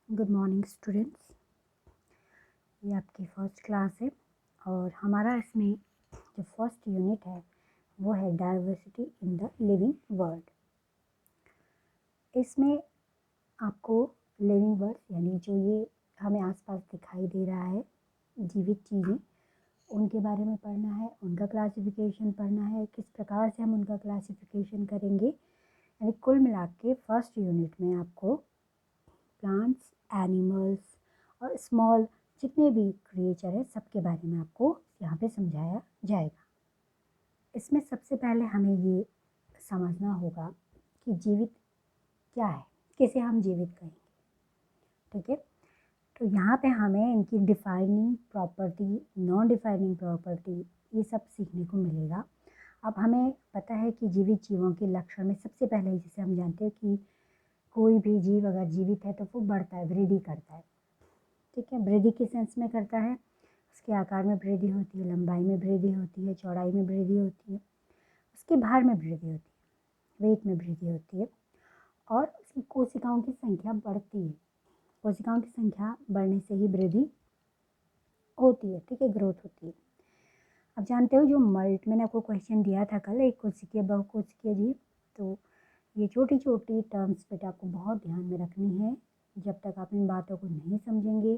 Good morning students. ये आपकी first class है और हमारा इसमें जो फर्स्ट यूनिट है वो है diversity in the living world. इसमें आपको लिविंग वर्ल्ड यानी जो ये हमें आसपास दिखाई दे रहा है जीवित चीज़ें, उनके बारे में पढ़ना है, उनका क्लासिफिकेशन पढ़ना है, किस प्रकार से हम उनका क्लासिफिकेशन करेंगे। यानी कुल मिला के फर्स्ट यूनिट में आपको प्लांट्स, एनिमल्स और स्मॉल जितने भी क्रिएचर है सबके बारे में आपको यहाँ पे समझाया जाएगा। इसमें सबसे पहले हमें ये समझना होगा कि जीवित क्या है, किसे हम जीवित कहेंगे। ठीक है, तो यहाँ पे हमें इनकी defining property, non defining property, ये सब सीखने को मिलेगा। अब हमें पता है कि जीवित जीवों के लक्षण में सबसे पहले जैसे हम जानते हैं कि कोई भी जीव अगर जीवित है तो वो बढ़ता है, वृद्धि करता है। ठीक है, वृद्धि किस सेंस में करता है? उसके आकार में वृद्धि होती है, लंबाई में वृद्धि होती है, चौड़ाई में वृद्धि होती है, उसके भार में वृद्धि होती है, वेट में वृद्धि होती है और उसकी कोशिकाओं की संख्या बढ़ती है। कोशिकाओं की संख्या बढ़ने से ही वृद्धि होती है। ठीक है, ग्रोथ होती है। अब जानते हो जो मैंने आपको क्वेश्चन दिया था कल, एक कोशिकीय बहुकोशिकीय जीव, तो ये छोटी छोटी टर्म्स बेटा आपको बहुत ध्यान में रखनी है। जब तक आप इन बातों को नहीं समझेंगे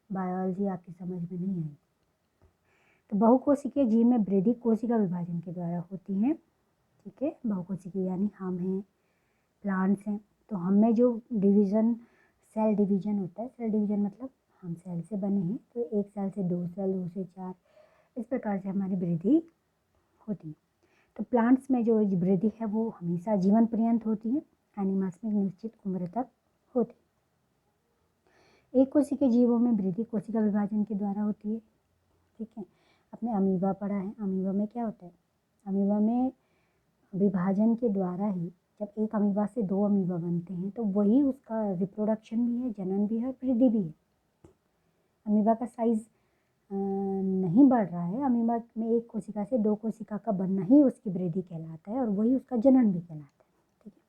बायोलॉजी आपकी समझ में नहीं आएगी। तो बहुकोशिकीय जीव में वृद्धि कोशिका विभाजन के द्वारा होती है। ठीक है, बहुकोशिकीय यानी हम हैं, प्लांट्स हैं, तो हम में जो डिवीज़न, सेल डिवीज़न होता है, सेल डिवीज़न मतलब हम सेल से बने हैं, तो एक सेल से दो सेल, दो से चार, इस प्रकार से हमारी वृद्धि होती है। तो प्लांट्स में जो वृद्धि है वो हमेशा जीवन पर्यंत होती है, एनिमल्स में निश्चित उम्र तक होती है। एक कोशिकीय जीवों में वृद्धि कोशिका विभाजन के द्वारा होती है। ठीक है, आपने अमीबा पढ़ा है, अमीबा में क्या होता है? अमीबा में विभाजन के द्वारा ही, जब एक अमीबा से दो अमीबा बनते हैं तो वही उसका रिप्रोडक्शन भी है, जनन भी है, वृद्धि भी है। अमीबा का साइज नहीं बढ़ रहा है, अमीबा में एक कोशिका से दो कोशिका का बनना ही उसकी वृद्धि कहलाता है और वही उसका जनन भी कहलाता है। ठीक है,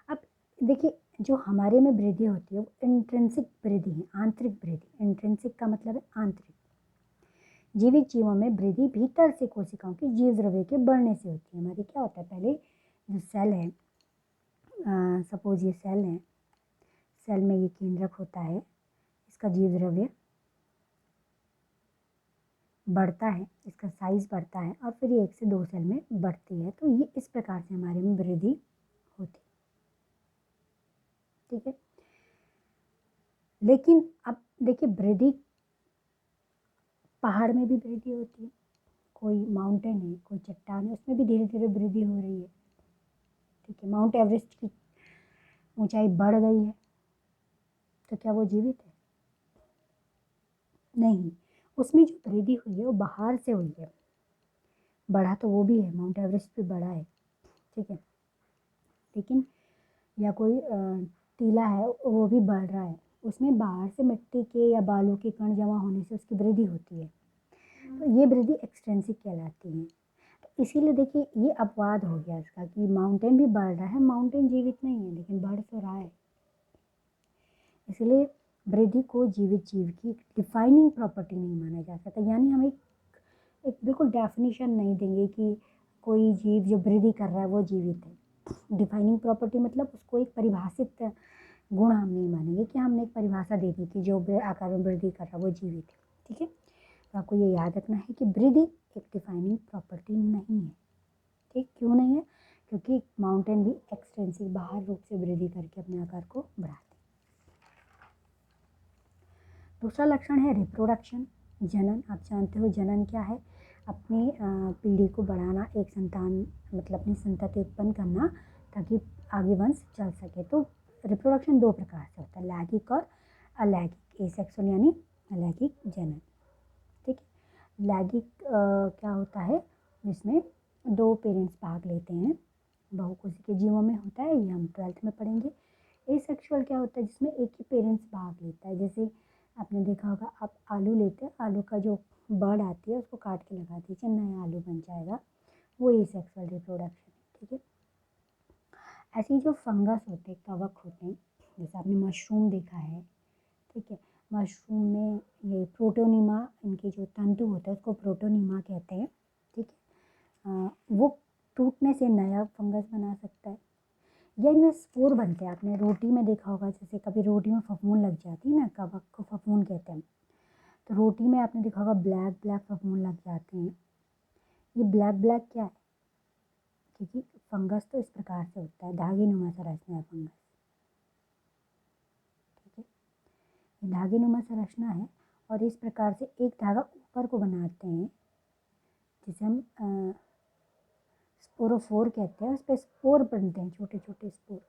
अब देखिए जो हमारे में वृद्धि होती है वो इंट्रिंसिक वृद्धि है, आंतरिक वृद्धि। इंट्रिंसिक का मतलब है आंतरिक। जीवित जीवों में वृद्धि भीतर से कोशिकाओं के जीव द्रव्य के बढ़ने से होती है। हमारी क्या होता है, पहले जो सेल है, सपोज ये सेल है, सेल में ये केंद्रक होता है, इसका जीव द्रव्य बढ़ता है, इसका साइज बढ़ता है और फिर ये एक से दो सेल में बढ़ती है। तो ये इस प्रकार से हमारे में वृद्धि होती है। ठीक है, लेकिन अब देखिए वृद्धि पहाड़ में भी वृद्धि होती है। कोई माउंटेन है, कोई चट्टान है, उसमें भी धीरे धीरे वृद्धि हो रही है। ठीक है, माउंट एवरेस्ट की ऊंचाई बढ़ गई है, तो क्या वो जीवित है? नहीं, उसमें जो वृद्धि हुई है वो बाहर से हुई है। बढ़ा तो वो भी है, माउंट एवरेस्ट भी बढ़ा है। ठीक है, लेकिन या कोई टीला है वो भी बढ़ रहा है, उसमें बाहर से मिट्टी के या बालू के कण जमा होने से उसकी वृद्धि होती है। तो ये वृद्धि एक्सटेंसिव कहलाती है। तो इसीलिए देखिए ये अपवाद हो गया इसका कि माउंटेन भी बढ़ रहा है, माउंटेन जीवित नहीं है लेकिन बढ़ तो रहा है। इसलिए वृद्धि को जीवित जीव की डिफाइनिंग प्रॉपर्टी नहीं माना जा सकता। यानी हम एक बिल्कुल डेफिनेशन नहीं देंगे कि कोई जीव जो वृद्धि कर रहा है वो जीवित है। डिफाइनिंग प्रॉपर्टी मतलब उसको एक परिभाषित गुण हम नहीं मानेंगे कि हमने एक परिभाषा दे दी कि जो आकार में वृद्धि कर रहा है वो जीवित है। ठीक है, तो आपको ये याद रखना है कि वृद्धि एक डिफाइनिंग प्रॉपर्टी नहीं है। ठीक, क्यों नहीं है? क्योंकि माउंटेन भी एक्सटेंसिव बाहर रूप से वृद्धि करके अपने आकार को बढ़ाते। दूसरा लक्षण है रिप्रोडक्शन, जनन। आप जानते हो जनन क्या है? अपनी पीढ़ी को बढ़ाना, एक संतान मतलब अपनी संतति उत्पन्न करना ताकि आगे वंश चल सके। तो रिप्रोडक्शन दो प्रकार से होता है, लैंगिक और अलैंगिक। एसेक्सुअल यानी अलैंगिक जनन। ठीक है, लैंगिक क्या होता है? जिसमें दो पेरेंट्स भाग लेते हैं, बहुकोशिकीय जीवों में होता है, ये हम 12th में पढ़ेंगे। एसेक्सुअल क्या होता है? जिसमें एक ही पेरेंट्स भाग लेता है। जैसे आपने देखा होगा, आप आलू लेते हैं, आलू का जो बर्ड आती है उसको काट के लगा दीजिए, नया आलू बन जाएगा, वो एसेक्सुअल रिप्रोडक्शन है। ठीक है, ऐसे ही जो फंगस होते हैं, कवक होते हैं, जैसे आपने मशरूम देखा है, ठीक है। मशरूम में ये प्रोटोनिमा, इनके जो तंतु होता है उसको प्रोटोनिमा कहते हैं, ठीक है। वो टूटने से नया फंगस बना सकता है, या इनमें स्पोर बनते हैं। आपने रोटी में देखा होगा, जैसे कभी रोटी में फफूंद लग जाती है ना, कवक को फफूंद कहते हैं, तो रोटी में आपने देखा होगा ब्लैक ब्लैक फफूंद लग जाते हैं। ये ब्लैक ब्लैक क्या है, क्योंकि फंगस तो इस प्रकार से होता है, धागे नुमा संरचना है फंगस, ठीक है। ये धागे नुमा संरचना है और इस प्रकार से एक धागा ऊपर को बनाते हैं, जिसे हम स्पोरोफोर कहते हैं। उस पर स्पोर बनते हैं, छोटे छोटे स्पोर।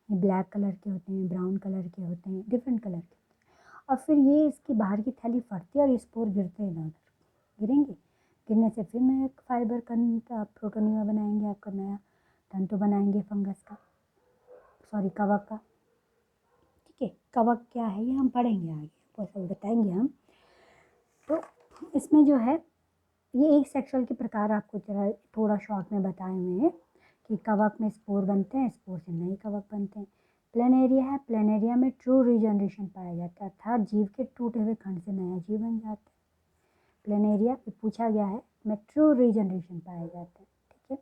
ये ब्लैक कलर के होते हैं, ब्राउन कलर के होते हैं, डिफरेंट कलर के, और फिर ये इसकी बाहर की थैली फटती है और ये स्पोर गिरते हैं इधर उधर, गिरेंगे, गिरने से फिर नया फाइबर का आप प्रोटोनिमा बनाएंगे, आपका नया तंतु बनाएंगे फंगस का, सॉरी कवक का, ठीक है। कवक क्या है ये हम पढ़ेंगे आगे, आपको बताएंगे हम। तो इसमें जो है ये एक सेक्सुअल के प्रकार आपको जरा थोड़ा शॉर्ट में बताए हुए हैं कि कवक में स्पोर बनते हैं, स्पोर से नए कवक बनते हैं। प्लेनेरिया है, प्लेनेरिया में ट्रू रीजनरेशन पाया जाता है, अर्थात जीव के टूटे हुए खंड से नया जीव बन जाता है। प्लेनेरिया पे पूछा गया है में ट्रू रीजनरेशन पाया जाता है, ठीक है,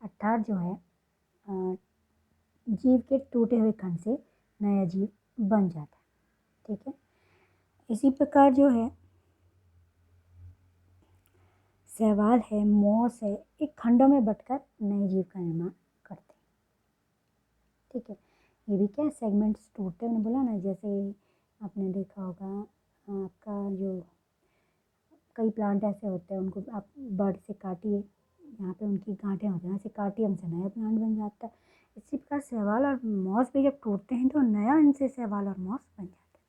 अर्थात जो है जीव के टूटे हुए खंड से नया जीव बन जाता है, ठीक है। इसी प्रकार जो है शैवाल है, मॉस है, एक खंडों में बटकर नए जीव का निर्माण करते हैं, ठीक है। ये भी क्या सेगमेंट्स टूटते हैं, मैंने बोला ना, जैसे आपने देखा होगा आपका जो कई प्लांट ऐसे होते हैं, उनको आप बर्ड से काटिए, यहाँ पे उनकी गांठें होती हैं, ऐसे काटिए उनसे नया प्लांट बन जाता है। इसी प्रकार शैवाल और मॉस भी जब टूटते हैं तो नया इनसे शैवाल और मॉस बन जाता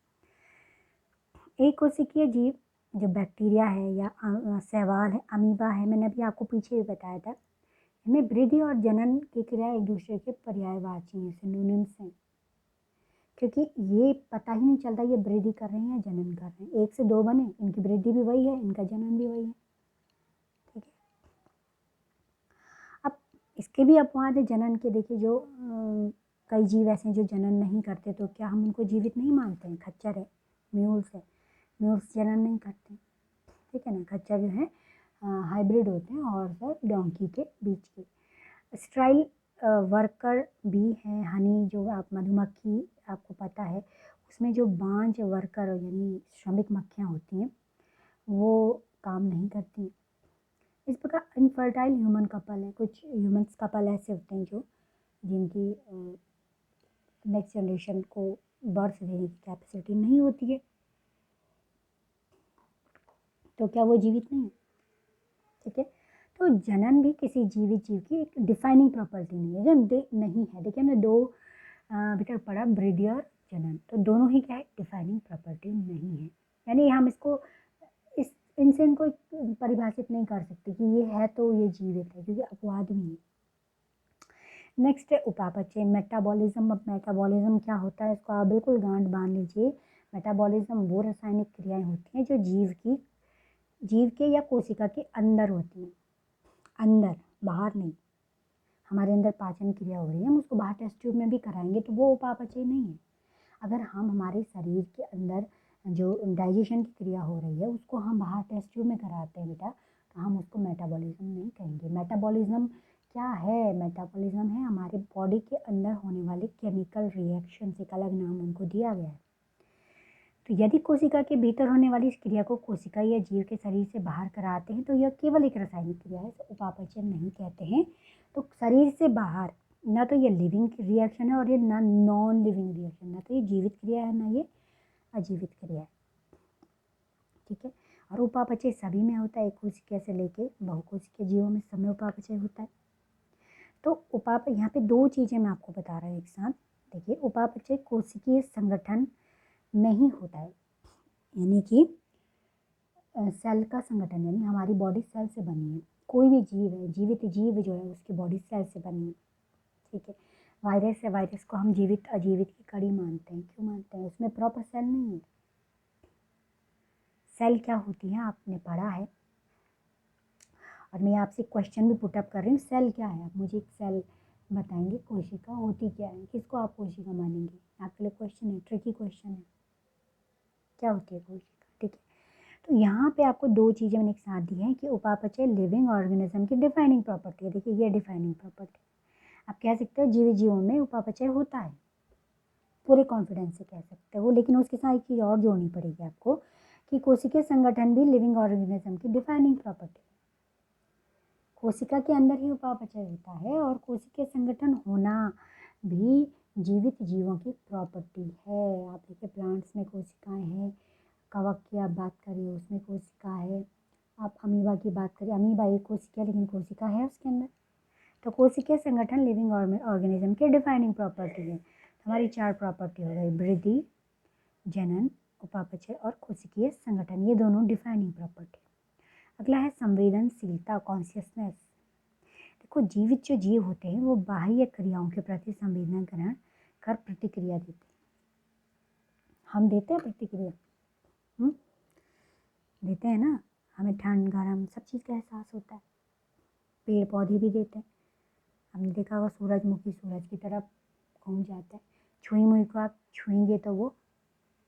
है। एक कोशिकीय जीव जो बैक्टीरिया है या शैवाल है, अमीबा है, मैंने अभी आपको पीछे भी बताया था, इनमें वृद्धि और जनन की क्रिया एक दूसरे के पर्यायवाची हैं, सिनोनिम्स हैं, क्योंकि ये पता ही नहीं चलता ये वृद्धि कर रहे हैं या जनन कर रहे हैं। एक से दो बने, इनकी वृद्धि भी वही है, इनका जनन भी वही है, ठीक है। अब इसके भी अपवाद है जनन के, देखिए जो कई जीव ऐसे हैं जो जनन नहीं करते, तो क्या हम उनको जीवित नहीं मानते हैं? खच्चर है, म्यूल्स है, म्यूल्स जनन नहीं करते, ठीक है ना। खच्चर जो है हाइब्रिड होते हैं और सर डोंकी के बीच के। स्ट्राइल वर्कर भी है, हनी जो आप मधुमक्खी आपको पता है, उसमें जो बांझ वर्कर यानी श्रमिक मक्खियाँ होती हैं वो काम नहीं करती। इस प्रकार इनफर्टाइल ह्यूमन कपल है, कुछ ह्यूमन्स कपल ऐसे होते हैं जो जिनकी नेक्स्ट जनरेशन को बर्थ देने की कैपेसिटी नहीं होती है, तो क्या वो जीवित नहीं है, ठीक है। तो जनन भी किसी जीवित जीव की एक डिफाइनिंग प्रॉपर्टी नहीं है, जो नहीं है। देखिए हमने दो अभी तक पढ़ा, वृद्धि और जनन, तो दोनों ही क्या है, डिफाइनिंग प्रॉपर्टी नहीं है, यानी हम इसको इस इनसे इनको परिभाषित नहीं कर सकते कि ये है तो ये जीवित है, क्योंकि अपवाद नहीं है। नेक्स्ट है उपापचय, मेटाबॉलिज्म। अब मेटाबॉलिज्म क्या होता है, इसको आप बिल्कुल गांठ बांध लीजिए। मेटाबॉलिज्म वो रासायनिक क्रियाएं होती हैं जो जीव के या कोशिका के अंदर होती हैं, अंदर, बाहर नहीं। हमारे अंदर पाचन क्रिया हो रही है, हम उसको बाहर टेस्ट ट्यूब में भी कराएंगे तो वो उपापचय नहीं है। अगर हम हमारे शरीर के अंदर जो डाइजेशन की क्रिया हो रही है उसको हम बाहर टेस्ट ट्यूब में कराते हैं बेटा, तो हम उसको मेटाबॉलिज्म नहीं कहेंगे। मेटाबॉलिज्म क्या है? मेटाबॉलिज्म है हमारे बॉडी के अंदर होने वाले केमिकल रिएक्शन, एक अलग नाम उनको दिया गया है। तो यदि कोशिका के भीतर होने वाली इस क्रिया को कोशिका या जीव के शरीर से बाहर कराते हैं तो यह केवल एक रासायनिक क्रिया है, इसे उपापचय नहीं कहते हैं। तो शरीर से बाहर ना तो ये लिविंग रिएक्शन है और ये ना नॉन लिविंग रिएक्शन, ना तो ये जीवित क्रिया है ना ये अजीवित क्रिया है, ठीक है। और उपापचय सभी में होता है, एक कोशिका से लेके बहुकोशिकीय जीवों में सब में उपापचय होता है। तो यहाँ पे दो चीज़ें मैं आपको बता रहा हूँ एक साथ। देखिए उपापचय कोशिकीय संगठन में ही होता है, यानी कि सेल का संगठन, यानी हमारी बॉडी सेल से बनी है। कोई भी जीव है, जीवित जीव जो है उसकी बॉडी सेल से बनी है, ठीक है। वायरस है, वायरस को हम जीवित अजीवित की कड़ी मानते हैं, क्यों मानते हैं? उसमें प्रॉपर सेल नहीं है। सेल क्या होती है आपने पढ़ा है, और मैं आपसे क्वेश्चन भी पुटअप कर रही हूँ, सेल क्या है? आप मुझे एक सेल बताएंगे, कोशिका होती क्या है, किसको आप कोशिका मानेंगे? आपके लिए क्वेश्चन है, ट्रिकी क्वेश्चन है। क्या होती है कोशिका, ठीक है। तो यहाँ पे आपको दो चीज़ें मैंने एक साथ दी हैं कि उपापचय लिविंग ऑर्गेनिज्म की डिफाइनिंग प्रॉपर्टी है। देखिए ये डिफाइनिंग प्रॉपर्टी, आप कह सकते हो जीवित जीवों में उपापचय होता है, पूरे कॉन्फिडेंस से कह सकते हो, लेकिन उसके साथ एक चीज़ और जोड़नी पड़ेगी आपको कि कोशिकीय संगठन भी लिविंग ऑर्गेनिज्म की डिफाइनिंग प्रॉपर्टी है। कोशिका के अंदर ही उपापचय होता है और कोशिकीय संगठन होना भी जीवित जीवों की प्रॉपर्टी है। आप देखिए प्लांट्स में कोशिकाएं हैं, कवक की आप बात करिए उसमें कोशिका है, आप अमीबा की बात करिए, अमीबा एक कोशिका लेकिन कोशिका है उसके अंदर। तो कोशिकीय संगठन लिविंग ऑर्गेनिज्म की डिफाइनिंग प्रॉपर्टी है। हमारी चार प्रॉपर्टी हो गई, वृद्धि, जनन, उपापचय और कोशिकीय संगठन, ये दोनों डिफाइनिंग प्रॉपर्टी। अगला है संवेदनशीलता, कॉन्शियसनेस। देखो जीवित जो जीव होते हैं वो बाह्य क्रियाओं के प्रति संवेदना ग्रहण कर प्रतिक्रिया देते हैं। हम देते हैं प्रतिक्रिया, देते हैं ना, हमें ठंड गरम सब चीज़ का एहसास होता है, पेड़ पौधे भी देते हैं। हमने देखा होगा सूरजमुखी सूरज की तरफ घूम जाता है, छुई मुई को आप छुएंगे तो वो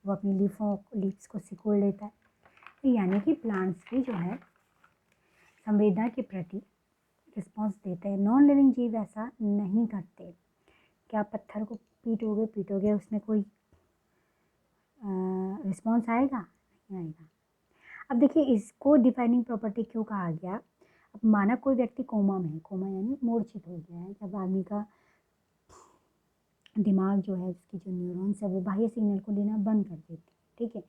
अपनी लीव्स को सिकोड़ लेता है। तो यानी कि प्लांट्स भी जो है संवेदना के प्रति रिस्पॉन्स देते हैं। नॉन लिविंग जीव ऐसा नहीं करते। क्या पत्थर को पीटोगे उसमें कोई रिस्पॉन्स आएगा? नहीं आएगा। अब देखिए इसको डिफाइनिंग प्रॉपर्टी क्यों कहा गया। अब माना कोई व्यक्ति कोमा में है, कोमा यानी मूर्छित हो गया है, जब आदमी का दिमाग जो है उसकी जो न्यूरॉन्स है वो बाह्य सिग्नल को लेना बंद कर देती है, ठीक है।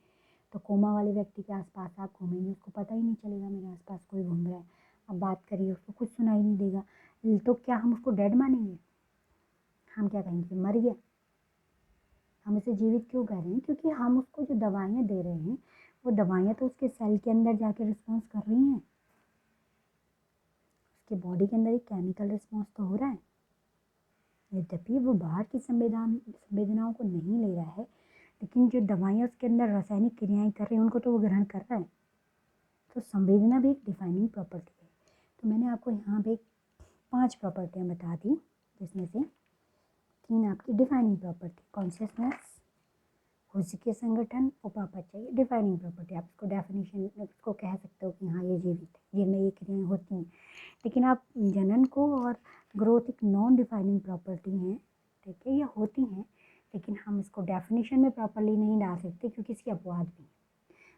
तो कोमा वाले व्यक्ति के आसपास आप घूमेंगे, उसको पता ही नहीं चलेगा मेरे आसपास कोई घूम रहा है। अब बात करिए उसको कुछ सुनाई नहीं देगा, तो क्या हम उसको डेड मानेंगे? हम क्या कहेंगे, मर गया। हम उसे जीवित क्यों कह रहे हैं? क्योंकि हम उसको जो दवाइयाँ दे रहे हैं वो दवाइयाँ तो उसके सेल के अंदर जाके रिस्पॉन्स कर रही हैं, उसके बॉडी के अंदर एक केमिकल रिस्पॉन्स तो हो रहा है। यद्यपि वो बाहर की संवेदनाओं को नहीं ले रहा है, लेकिन जो दवाइयाँ उसके अंदर रासायनिक क्रियाएं कर रही हैं उनको तो वो ग्रहण कर रहा है। तो संवेदना भी एक डिफाइनिंग प्रॉपर्टी है। तो मैंने आपको यहाँ पे 5 प्रॉपर्टियाँ बता दी, जिसमें से 3 आपकी डिफाइनिंग प्रॉपर्टी, कॉन्शियसनेस, कोशिकीय संगठन, उपापचय, डिफाइनिंग प्रॉपर्टी। आप इसको डेफिनेशन इसको कह सकते हो कि हाँ ये जीवित है, जिनमें ये क्रियाएँ होती हैं। लेकिन आप जनन को और ग्रोथ एक नॉन डिफाइनिंग प्रॉपर्टी हैं, ठीक है, ये होती हैं, लेकिन हम इसको डेफिनेशन में प्रॉपरली नहीं डाल सकते क्योंकि इसकी अपवाद भी है।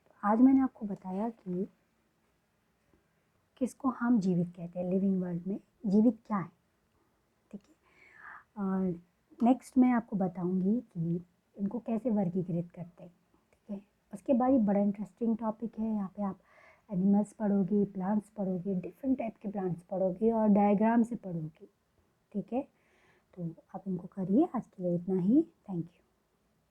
तो आज मैंने आपको बताया कि किसको हम जीवित कहते हैं, लिविंग वर्ल्ड में जीवित क्या है, ठीक है। और नेक्स्ट मैं आपको बताऊंगी कि इनको कैसे वर्गीकृत करते हैं, ठीक है। उसके बाद ये बड़ा इंटरेस्टिंग टॉपिक है, यहाँ पे आप एनिमल्स पढ़ोगे, प्लांट्स पढ़ोगे, डिफरेंट टाइप के प्लांट्स पढ़ोगे और डायग्राम से पढ़ोगे, ठीक है। तो आप इनको करिए। आज के लिए इतना ही, थैंक यू।